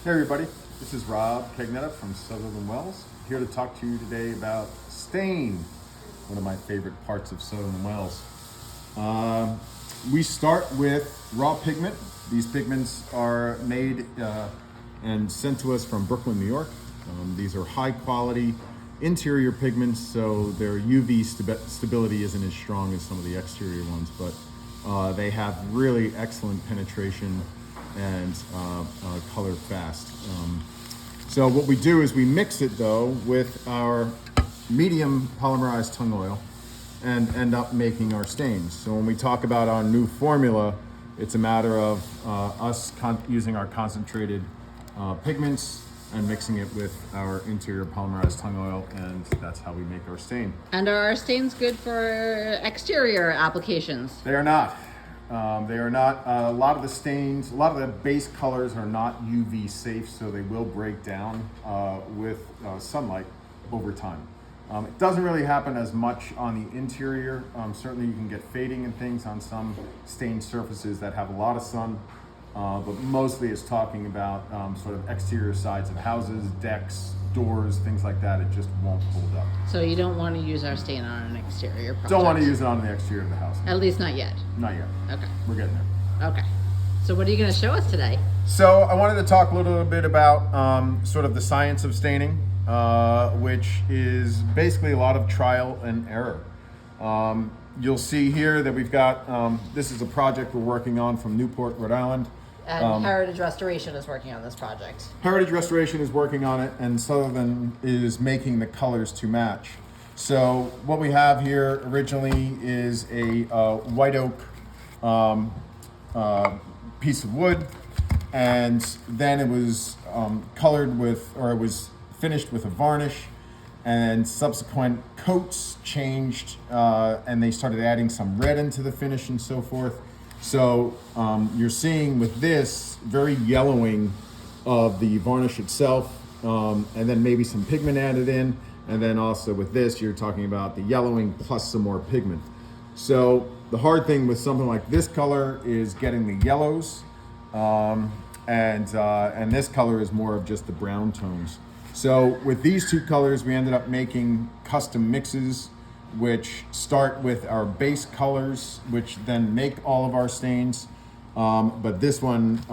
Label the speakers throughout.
Speaker 1: Hey everybody, this is Rob Cagnetta from Sutherland Wells, here to talk to you today about stain, one of my favorite parts of Sutherland Wells. We start with raw pigment. These pigments are made and sent to us from Brooklyn, New York. These are high quality interior pigments, so their UV stability isn't as strong as some of the exterior ones, but they have really excellent penetration and color fast. So what we do is we mix it though with our medium polymerized tung oil and end up making our stains. So when we talk about our new formula, it's a matter of us using our concentrated pigments and mixing it with our interior polymerized tung oil, and that's how we make our stain.
Speaker 2: And are our stains good for exterior applications?
Speaker 1: They are not. They are not. A lot of the stains, a lot of the base colors are not UV safe, so they will break down with sunlight over time. It doesn't really happen as much on the interior. Certainly you can get fading and things on some stained surfaces that have a lot of sun, but mostly it's talking about sort of exterior sides of houses, decks, doors, things like that. It just won't hold up.
Speaker 2: So you don't want to use our stain on an exterior project?
Speaker 1: Don't want to use it on the exterior of the house.
Speaker 2: At least not yet.
Speaker 1: Not yet.
Speaker 2: Okay.
Speaker 1: We're getting there.
Speaker 2: Okay. So what are you going to show us today?
Speaker 1: So I wanted to talk a little bit about sort of the science of staining, which is basically a lot of trial and error. You'll see here that we've got, this is a project we're working on from Newport, Rhode Island.
Speaker 2: And Heritage Restoration is working on this project.
Speaker 1: Heritage Restoration is working on it, and Sutherland is making the colors to match. So what we have here originally is a white oak piece of wood, and then it was colored with, or it was finished with a varnish, and subsequent coats changed, and they started adding some red into the finish and so forth. So you're seeing with this very yellowing of the varnish itself, and then maybe some pigment added in, and then also with this you're talking about the yellowing plus some more pigment. So the hard thing with something like this color is getting the yellows, and this color is more of just the brown tones. So with these two colors we ended up making custom mixes which start with our base colors, which then make all of our stains. But this one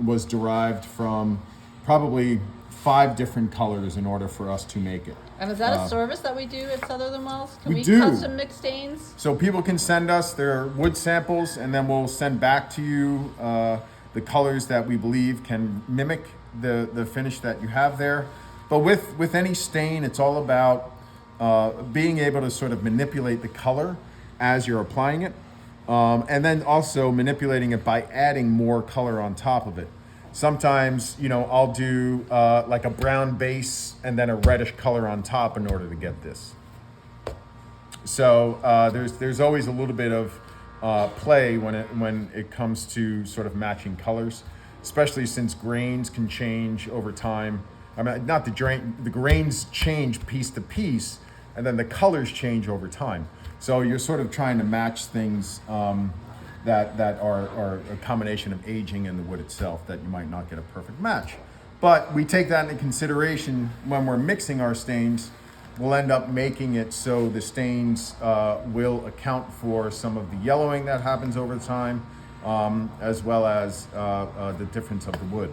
Speaker 1: was derived from probably 5 different colors in order for us to make it.
Speaker 2: And is that a service that we do at Sutherland Wells? Can
Speaker 1: we
Speaker 2: we
Speaker 1: do.
Speaker 2: custom mix stains?
Speaker 1: So people can send us their wood samples, and then we'll send back to you the colors that we believe can mimic the finish that you have there. But with any stain, it's all about being able to sort of manipulate the color as you're applying it, and then also manipulating it by adding more color on top of it. Sometimes, you know, I'll do like a brown base and then a reddish color on top in order to get this. So there's always a little bit of play when it comes to sort of matching colors, especially since grains can change over time. I mean, not the grains change piece to piece, and then the colors change over time. So you're sort of trying to match things that are a combination of aging and the wood itself, that you might not get a perfect match. But we take that into consideration when we're mixing our stains. We'll end up making it so the stains will account for some of the yellowing that happens over time, as well as the difference of the wood.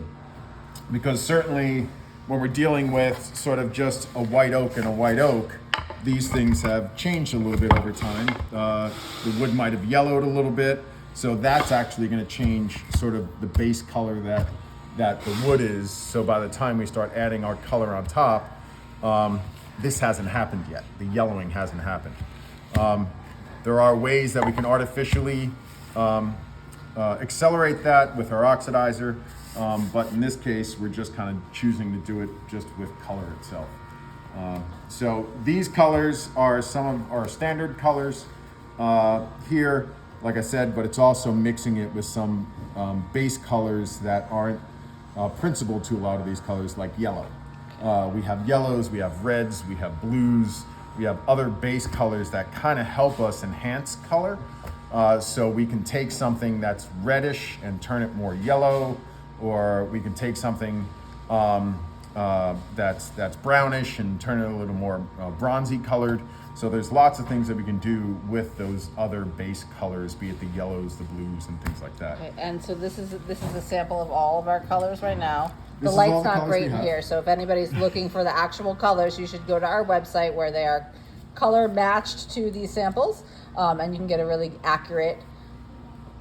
Speaker 1: Because certainly when we're dealing with sort of just a white oak and a white oak, these things have changed a little bit over time. The wood might have yellowed a little bit, so that's actually going to change sort of the base color that the wood is. So by the time we start adding our color on top, this hasn't happened yet. The yellowing hasn't happened. There are ways that we can artificially accelerate that with our oxidizer, but in this case, we're just kind of choosing to do it just with color itself. So these colors are some of our standard colors here, like I said, but it's also mixing it with some base colors that aren't principal to a lot of these colors, like yellow. We have yellows, we have reds, we have blues, we have other base colors that kind of help us enhance color. So we can take something that's reddish and turn it more yellow, or we can take something that's brownish and turn it a little more bronzy colored. So there's lots of things that we can do with those other base colors, be it the yellows, the blues, and things like that.
Speaker 2: Okay, and so this is a sample of all of our colors right now. The
Speaker 1: This is all
Speaker 2: light's
Speaker 1: the
Speaker 2: not
Speaker 1: colors
Speaker 2: great
Speaker 1: we
Speaker 2: in
Speaker 1: have.
Speaker 2: here, so if anybody's looking for the actual colors, you should go to our website where they are color matched to these samples, and you can get a really accurate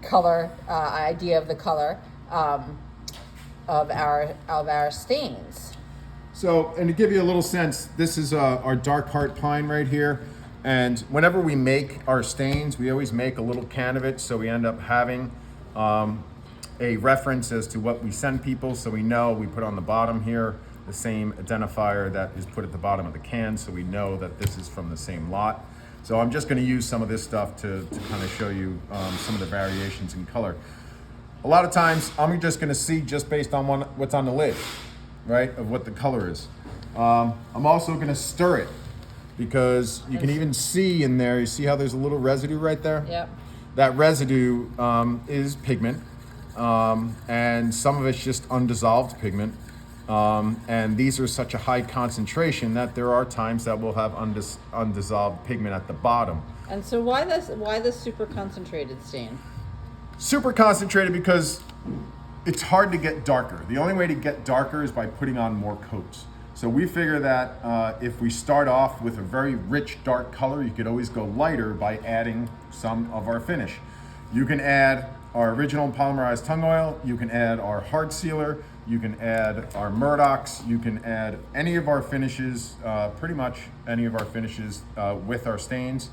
Speaker 2: color idea of the color of our stains.
Speaker 1: So, and to give you a little sense, this is our dark heart pine right here. And whenever we make our stains, we always make a little can of it. So we end up having a reference as to what we send people. So we know we put on the bottom here the same identifier that is put at the bottom of the can. So we know that this is from the same lot. So I'm just going to use some of this stuff to kind of show you some of the variations in color. A lot of times I'm just going to see just based on what's on the lid, right, of what the color is. I'm also going to stir it because you can even see in there, you see how there's a little residue right there?
Speaker 2: Yep.
Speaker 1: That residue is pigment, and some of it's just undissolved pigment. And these are such a high concentration that there are times that we'll have undissolved pigment at the bottom.
Speaker 2: And so why this super concentrated stain?
Speaker 1: Super concentrated because it's hard to get darker. The only way to get darker is by putting on more coats. So we figure that if we start off with a very rich dark color, you could always go lighter by adding some of our finish. You can add our original polymerized tung oil, you can add our hard sealer, you can add our Murdochs, you can add any of our finishes, pretty much any of our finishes with our stains.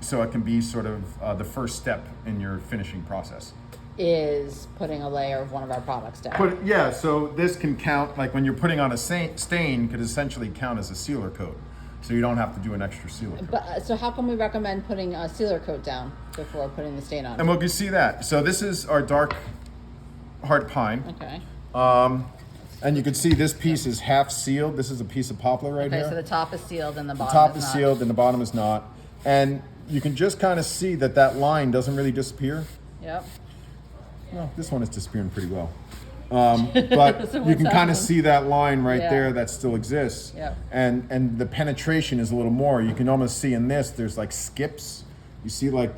Speaker 1: So it can be sort of the first step in your finishing process.
Speaker 2: Is putting a layer of one of our products down.
Speaker 1: But yeah, so this can count, like when you're putting on a stain, could essentially count as a sealer coat. So you don't have to do an extra sealer coat.
Speaker 2: But so how can we recommend putting a sealer coat down before putting the stain on?
Speaker 1: And we'll see that. So this is our dark heart pine.
Speaker 2: Okay.
Speaker 1: And you can see this piece is half sealed. This is a piece of poplar right here.
Speaker 2: Okay, so the top is sealed and the bottom
Speaker 1: Top
Speaker 2: is
Speaker 1: is
Speaker 2: not.
Speaker 1: sealed and the bottom is not. And you can just kind of see that that line doesn't really disappear.
Speaker 2: Yep.
Speaker 1: Well, this one is disappearing pretty well. But
Speaker 2: So
Speaker 1: you
Speaker 2: what's
Speaker 1: can kind
Speaker 2: happening?
Speaker 1: of see that line right
Speaker 2: Yeah.
Speaker 1: there that still exists.
Speaker 2: Yep.
Speaker 1: And the penetration is a little more. You can almost see in this, there's like skips. You see like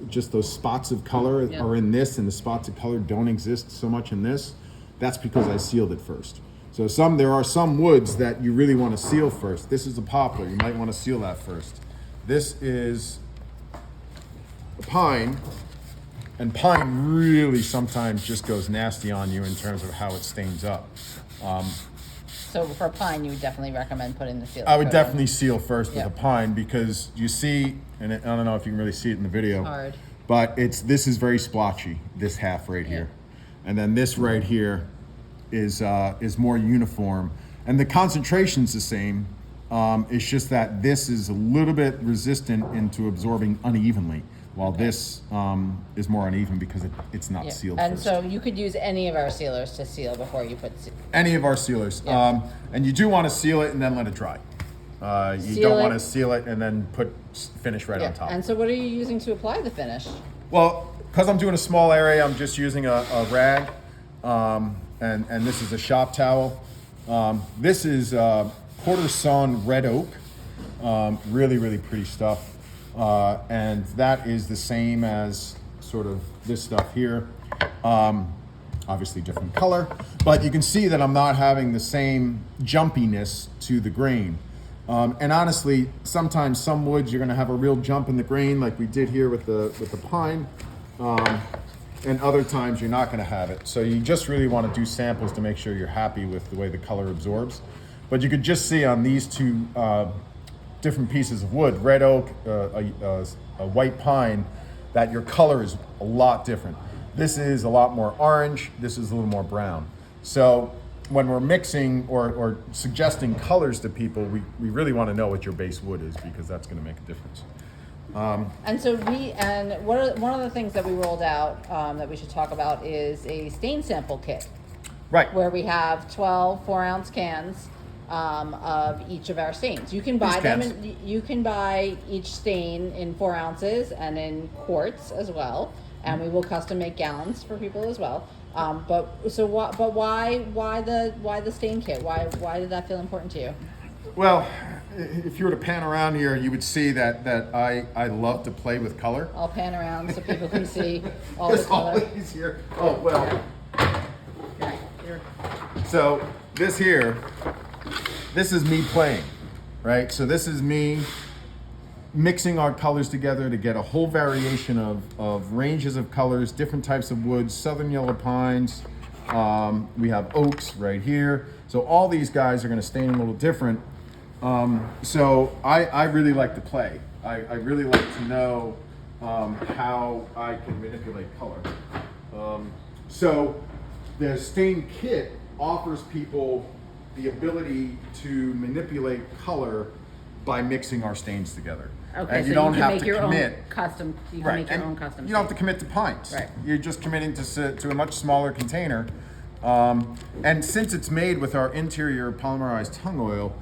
Speaker 1: just those spots of color
Speaker 2: Yep.
Speaker 1: are in this, and the spots of color don't exist so much in this. That's because I sealed it first. So there are some woods that you really want to seal first. This is a poplar. You might want to seal that first. This is a pine. And pine really sometimes just goes nasty on you in terms of how it stains up.
Speaker 2: So for pine, you would definitely recommend putting the sealer
Speaker 1: I would
Speaker 2: coat
Speaker 1: definitely seal first with
Speaker 2: Yep.
Speaker 1: a pine because you see, and I don't know if you can really see it in the video,
Speaker 2: It's hard.
Speaker 1: but this is very splotchy, this half right here. And then this right here is more uniform. And the concentration's the same. It's just that this is a little bit resistant into absorbing unevenly, while this is more uneven because it's not
Speaker 2: Yeah.
Speaker 1: sealed
Speaker 2: And
Speaker 1: first.
Speaker 2: so you could use any of our sealers to seal before you put.
Speaker 1: Any of our sealers.
Speaker 2: Yeah.
Speaker 1: And you do want to seal it and then let it dry. You
Speaker 2: Seal
Speaker 1: don't
Speaker 2: it.
Speaker 1: want to seal it and then put finish right
Speaker 2: Yeah.
Speaker 1: on top.
Speaker 2: And so what are you using to apply the finish?
Speaker 1: Well, because I'm doing a small area, I'm just using a rag, and this is a shop towel. This is quarter sawn red oak, really, really pretty stuff. And that is the same as sort of this stuff here. Obviously different color, but you can see that I'm not having the same jumpiness to the grain. And honestly, sometimes some woods you're gonna have a real jump in the grain like we did here with the pine. And other times you're not gonna have it. So you just really wanna do samples to make sure you're happy with the way the color absorbs. But you could just see on these two different pieces of wood, red oak, a white pine, that your color is a lot different. This is a lot more orange, this is a little more brown. So when we're mixing or suggesting colors to people, we really want to know what your base wood is because that's going to make a difference.
Speaker 2: And so one of the things that we rolled out that we should talk about is a stain sample kit,
Speaker 1: Right.
Speaker 2: where we have 12 4-ounce cans of each of our stains. You can buy
Speaker 1: These
Speaker 2: them,
Speaker 1: cans.
Speaker 2: you can buy each stain in 4 ounces and in quarts as well. And we will custom make gallons for people as well. But why the stain kit? Why did that feel important to you?
Speaker 1: Well, if you were to pan around here, you would see that I love to play with color.
Speaker 2: I'll pan around so people can see all the
Speaker 1: It's
Speaker 2: color.
Speaker 1: always here. Oh, well.
Speaker 2: Yeah, here.
Speaker 1: So this here, this is me playing, right? So this is me mixing our colors together to get a whole variation of ranges of colors, different types of woods, southern yellow pines. We have oaks right here. So all these guys are going to stain a little different. So I really like to play. I really like to know how I can manipulate color. So the stain kit offers people the ability to manipulate color by mixing our stains together.
Speaker 2: Okay,
Speaker 1: and
Speaker 2: so
Speaker 1: you don't
Speaker 2: can
Speaker 1: have
Speaker 2: make
Speaker 1: to
Speaker 2: your
Speaker 1: commit.
Speaker 2: own custom. You can
Speaker 1: Right,
Speaker 2: make your
Speaker 1: and
Speaker 2: own custom.
Speaker 1: you don't have to
Speaker 2: stain.
Speaker 1: commit to pints.
Speaker 2: Right.
Speaker 1: You're just committing to a much smaller container. And since it's made with our interior polymerized tung oil,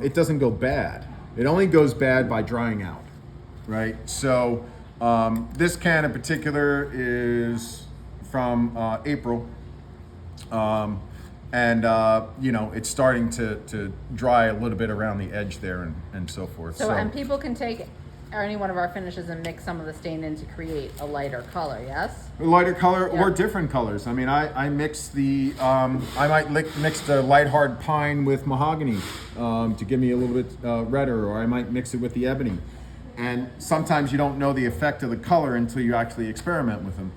Speaker 1: it doesn't go bad. It only goes bad by drying out, right? So this can in particular is from April. You know, it's starting to dry a little bit around the edge there and so forth.
Speaker 2: So, and people can take any one of our finishes and mix some of the stain in to create a lighter color, yes?
Speaker 1: A lighter color
Speaker 2: Yeah.
Speaker 1: or different colors. I mean, I mix the, I might mix the light hard pine with mahogany to give me a little bit redder, or I might mix it with the ebony. And sometimes you don't know the effect of the color until you actually experiment with them.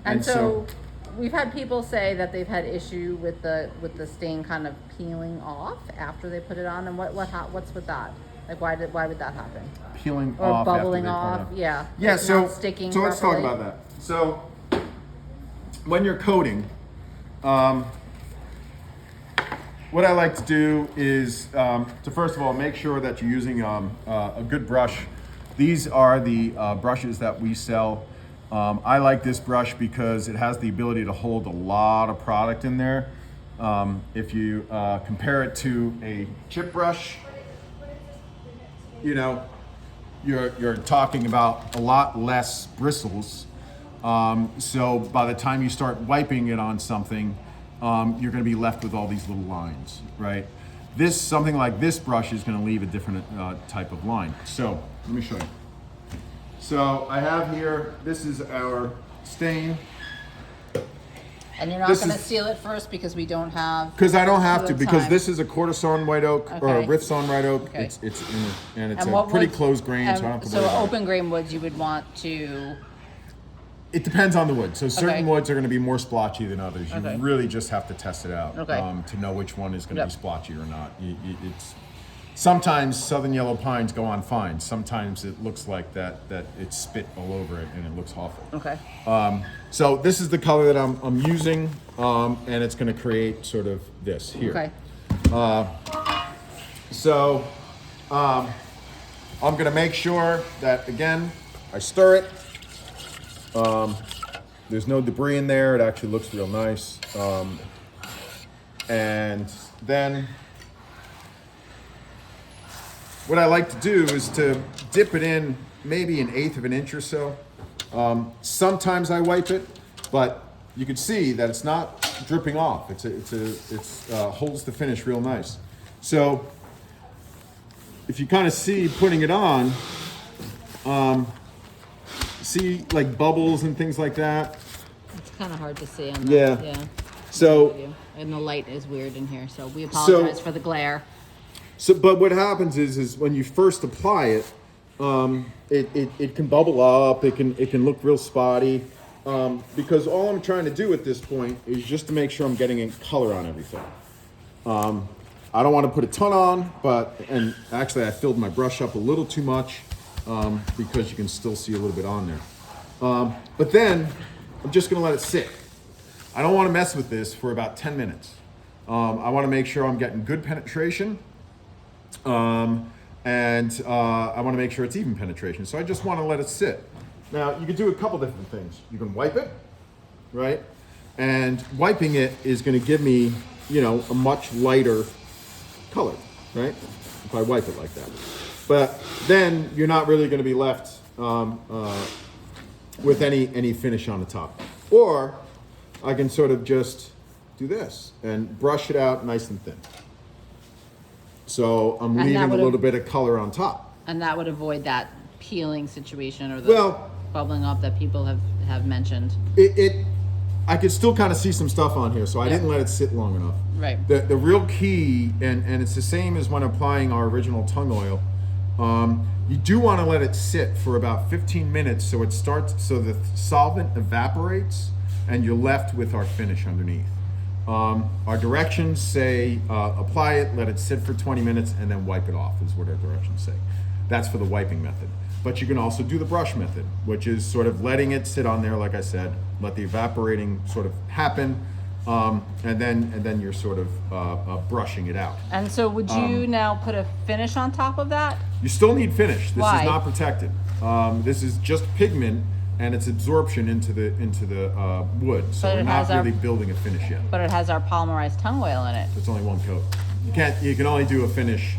Speaker 2: And so we've had people say that they've had issue with the stain kind of peeling off after they put it on, and what's with that? Like why would that happen?
Speaker 1: Peeling
Speaker 2: Or
Speaker 1: off
Speaker 2: bubbling
Speaker 1: after they
Speaker 2: off?
Speaker 1: put it on.
Speaker 2: Yeah.
Speaker 1: Yeah,
Speaker 2: It's
Speaker 1: so
Speaker 2: not sticking
Speaker 1: so let's talk
Speaker 2: properly.
Speaker 1: about that. So when you're coating, what I like to do is to first of all make sure that you're using a good brush. These are the brushes that we sell. I like this brush because it has the ability to hold a lot of product in there. If you compare it to a chip brush, you know, you're talking about a lot less bristles. So by the time you start wiping it on something, you're going to be left with all these little lines, right? Something like this brush is going to leave a different type of line. So let me show you. So I have here, this is our stain.
Speaker 2: And you're not
Speaker 1: This
Speaker 2: going to
Speaker 1: is-
Speaker 2: seal it first because we don't have.
Speaker 1: Because I don't have to,
Speaker 2: the
Speaker 1: because
Speaker 2: time.
Speaker 1: this is a quarter-sawn white oak or a
Speaker 2: Okay.
Speaker 1: rift-sawn white oak.
Speaker 2: Okay.
Speaker 1: It's and it's
Speaker 2: And
Speaker 1: a
Speaker 2: what
Speaker 1: pretty
Speaker 2: woods-
Speaker 1: close grain, so I don't have to
Speaker 2: so
Speaker 1: worry about
Speaker 2: open grain woods you would want to.
Speaker 1: It depends on the wood. So certain
Speaker 2: Okay.
Speaker 1: woods are going to be more splotchy than others. You
Speaker 2: Okay.
Speaker 1: really just have to test it out
Speaker 2: Okay.
Speaker 1: to know which one is going to
Speaker 2: Yep.
Speaker 1: be splotchy or not. It's sometimes southern yellow pines go on fine. Sometimes it looks like that it's spit all over it and it looks awful.
Speaker 2: Okay.
Speaker 1: So this is the color that I'm using, and it's going to create sort of this here.
Speaker 2: Okay.
Speaker 1: So I'm going to make sure that, again, I stir it. There's no debris in there. It actually looks real nice. And then what I like to do is to dip it in maybe 1/8 of an inch or so. Sometimes I wipe it, but you can see that it's not dripping off. It's holds the finish real nice. So if you kind of see putting it on, see like bubbles and things like that.
Speaker 2: It's kind of hard to see on
Speaker 1: Yeah.
Speaker 2: that. Yeah.
Speaker 1: So
Speaker 2: And the light is weird in here, so we apologize for the glare.
Speaker 1: but what happens is when you first apply it, it can bubble up. It can look real spotty. Because all I'm trying to do at this point is just to make sure I'm getting in color on everything. I don't want to put a ton on, and actually I filled my brush up a little too much because you can still see a little bit on there. But then I'm just going to let it sit. I don't want to mess with this for about 10 minutes. I want to make sure I'm getting good penetration. And I want to make sure it's even penetration. So I just want to let it sit. Now, you can do a couple different things. You can wipe it, right? And wiping it is going to give me, a much lighter color, right? If I wipe it like that. But then you're not really going to be left with any finish on the top. Or I can sort of just do this and brush it out nice and thin. So I'm
Speaker 2: And that
Speaker 1: leaving a
Speaker 2: would
Speaker 1: little bit of color on top.
Speaker 2: And that would avoid that peeling situation or the bubbling up that people have mentioned.
Speaker 1: I could still kind of see some stuff on here, so I didn't let it sit long enough.
Speaker 2: Right.
Speaker 1: The real key, and it's the same as when applying our original tung oil, you do want to let it sit for about 15 minutes so the solvent evaporates and you're left with our finish underneath. Our directions say apply it, let it sit for 20 minutes, and then wipe it off is what our directions say. That's for the wiping method. But you can also do the brush method, which is sort of letting it sit on there, like I said, let the evaporating sort of happen, and then you're sort of brushing it out.
Speaker 2: And so would you now put a finish on top of that?
Speaker 1: You still need finish. This
Speaker 2: Why?
Speaker 1: is not protected. This is just pigment and its absorption into the wood. So we're not really building a finish yet.
Speaker 2: But it has our polymerized tung oil in it.
Speaker 1: It's only one coat. You can only do a finish.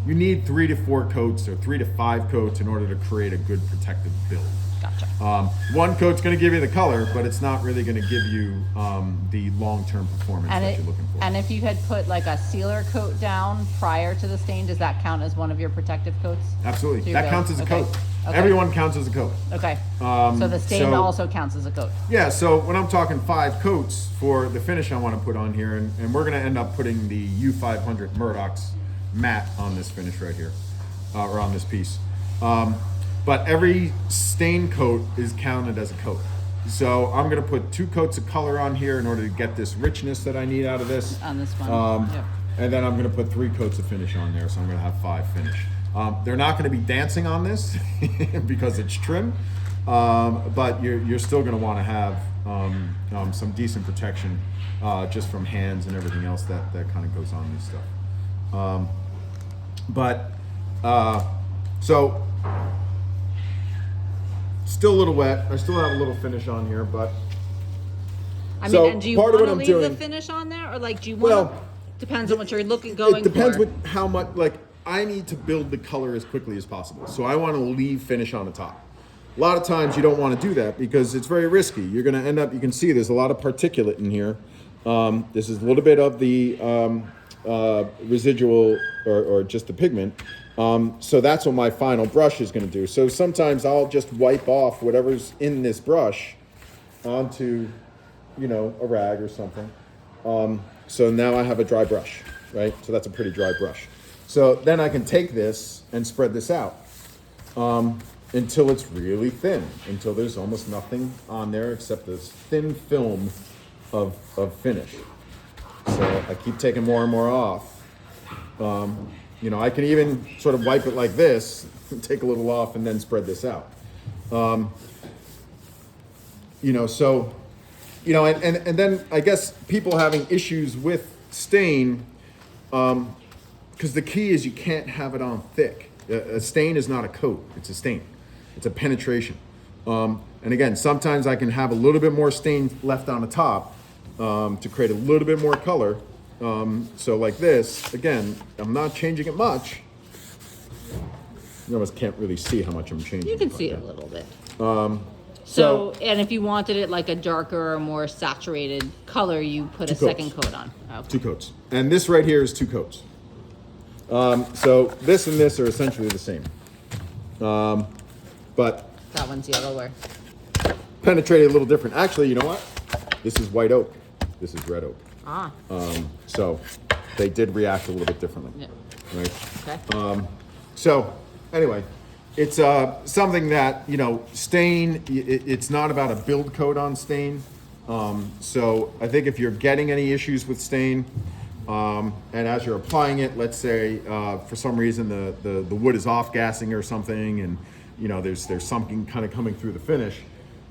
Speaker 1: You need 3 to 4 coats or 3 to 5 coats in order to create a good protective build.
Speaker 2: Gotcha.
Speaker 1: One coat's going to give you the color, but it's not really going to give you the long-term performance that you're looking for.
Speaker 2: And if you had put like a sealer coat down prior to the stain, does that count as one of your protective coats?
Speaker 1: Absolutely. That counts as a coat.
Speaker 2: Okay.
Speaker 1: Everyone counts as a coat.
Speaker 2: Okay. So the stain also counts as a coat.
Speaker 1: Yeah, so when I'm talking 5 coats for the finish I want to put on here, and we're going to end up putting the U500 Murdoch's matte on this finish right here, or on this piece. But every stain coat is counted as a coat. So I'm going to put 2 coats of color on here in order to get this richness that I need out of this.
Speaker 2: On this one. Yep.
Speaker 1: And then I'm going to put 3 coats of finish on there, so I'm going to have 5 finish. They're not going to be dancing on this because it's trim, but you're still going to want to have some decent protection just from hands and everything else that kind of goes on this stuff. So still a little wet. I still have a little finish on here, but
Speaker 2: and do you want to leave the finish on there, or like do you want? Well, depends on what you're going for.
Speaker 1: It depends with how much. Like I need to build the color as quickly as possible, so I want to leave finish on the top. A lot of times you don't want to do that because it's very risky. You're going to end up. You can see there's a lot of particulate in here. This is a little bit of the residual or just the pigment. So that's what my final brush is going to do. So sometimes I'll just wipe off whatever's in this brush onto, a rag or something. So now I have a dry brush, right? So that's a pretty dry brush. So then I can take this and spread this out until it's really thin, until there's almost nothing on there except this thin film of finish. So I keep taking more and more off. I can even sort of wipe it like this, take a little off, and then spread this out. And then I guess people having issues with stain, because the key is you can't have it on thick. A stain is not a coat, it's a stain. It's a penetration. And again, sometimes I can have a little bit more stain left on the top to create a little bit more color. So like this, again, I'm not changing it much. You almost can't really see how much I'm changing.
Speaker 2: You can see it a little bit. So, and if you wanted it like a darker or more saturated color, you put a second coat on. Okay.
Speaker 1: 2 coats. And this right here is 2 coats. So this and this are essentially the same. But
Speaker 2: that one's yellower.
Speaker 1: Penetrated a little different. Actually, you know what? This is white oak. This is red oak. So they did react a little bit differently. Yeah. Right?
Speaker 2: Okay.
Speaker 1: So anyway, it's something that, stain, it's not about a build coat on stain. So I think if you're getting any issues with stain, and as you're applying it, let's say for some reason the wood is off gassing or something, and there's something kind of coming through the finish,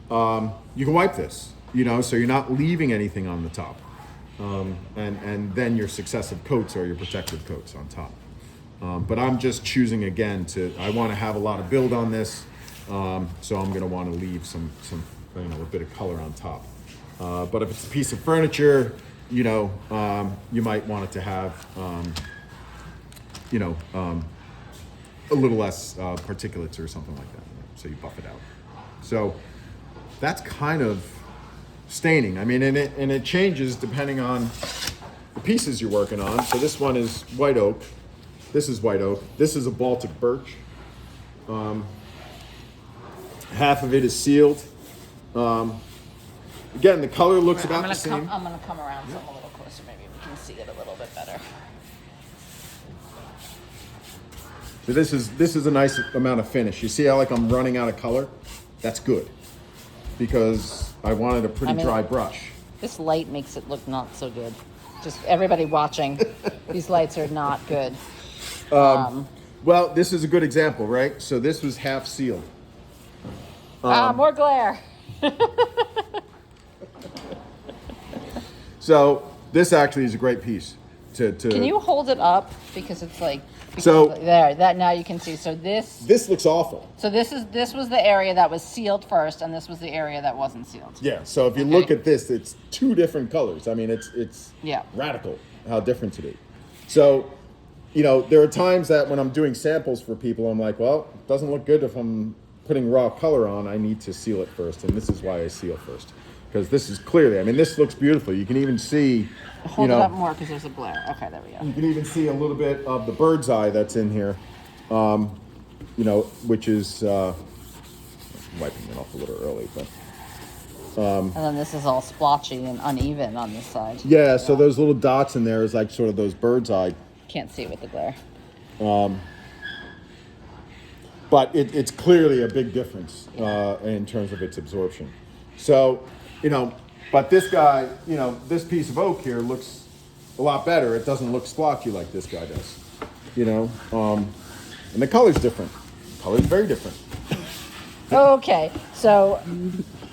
Speaker 1: you can wipe this, so you're not leaving anything on the top. And then your successive coats are your protective coats on top. But I'm just choosing again I want to have a lot of build on this, so I'm going to want to leave some a bit of color on top. But if it's a piece of furniture, you might want it to have a little less particulates or something like that. So you buff it out. So that's kind of staining. I mean, and it changes depending on the pieces you're working on. So this one is white oak. This is white oak. This is a Baltic birch. Half of it is sealed. Again, the color looks about the same.
Speaker 2: I'm gonna come around some a little closer. Maybe we can see it a little bit better.
Speaker 1: So this is a nice amount of finish. You see how like I'm running out of color? That's good, because I wanted a pretty dry brush.
Speaker 2: This light makes it look not so good. Just everybody watching, these lights are not good.
Speaker 1: Well, this is a good example, right? So this was half sealed.
Speaker 2: More glare.
Speaker 1: So this actually is a great piece.
Speaker 2: Can you hold it up, because it's like
Speaker 1: So-
Speaker 2: there, that now you can see. So
Speaker 1: This looks awful.
Speaker 2: so this was the area that was sealed first, and this was the area that wasn't sealed.
Speaker 1: Yeah. So if you look at this, it's two different colors. I mean, it's
Speaker 2: Yeah.
Speaker 1: radical how different it is. So, you know, there are times that when I'm doing samples for people, I'm like, well, it doesn't look good if I'm putting raw color on. I need to seal it first, and this is why I seal first, because this is clearly. I mean, this looks beautiful. You can even see.
Speaker 2: Hold it up more, because there's a glare. Okay, there we go.
Speaker 1: You can even see a little bit of the bird's eye that's in here, you know, which is wiping it off a little early, but
Speaker 2: And then this is all splotchy and uneven on this side.
Speaker 1: yeah. So those little dots in there is like sort of those bird's eye,
Speaker 2: Can't see with the glare.
Speaker 1: but it's clearly a big difference in terms of its absorption. So, you know, but this guy, you know, this piece of oak here looks a lot better. It doesn't look splotchy like this guy does, you know, and the color's different. The color's very different.
Speaker 2: Okay, so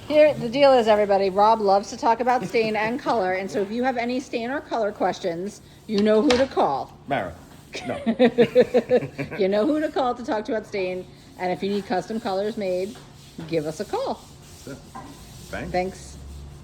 Speaker 2: here the deal is, everybody. Rob loves to talk about stain and color, and so if you have any stain or color questions, you know who to call.
Speaker 1: Mara, no.
Speaker 2: You know who to call to talk to about stain, and if you need custom colors made, give us a call.
Speaker 1: Thanks.
Speaker 2: Thanks.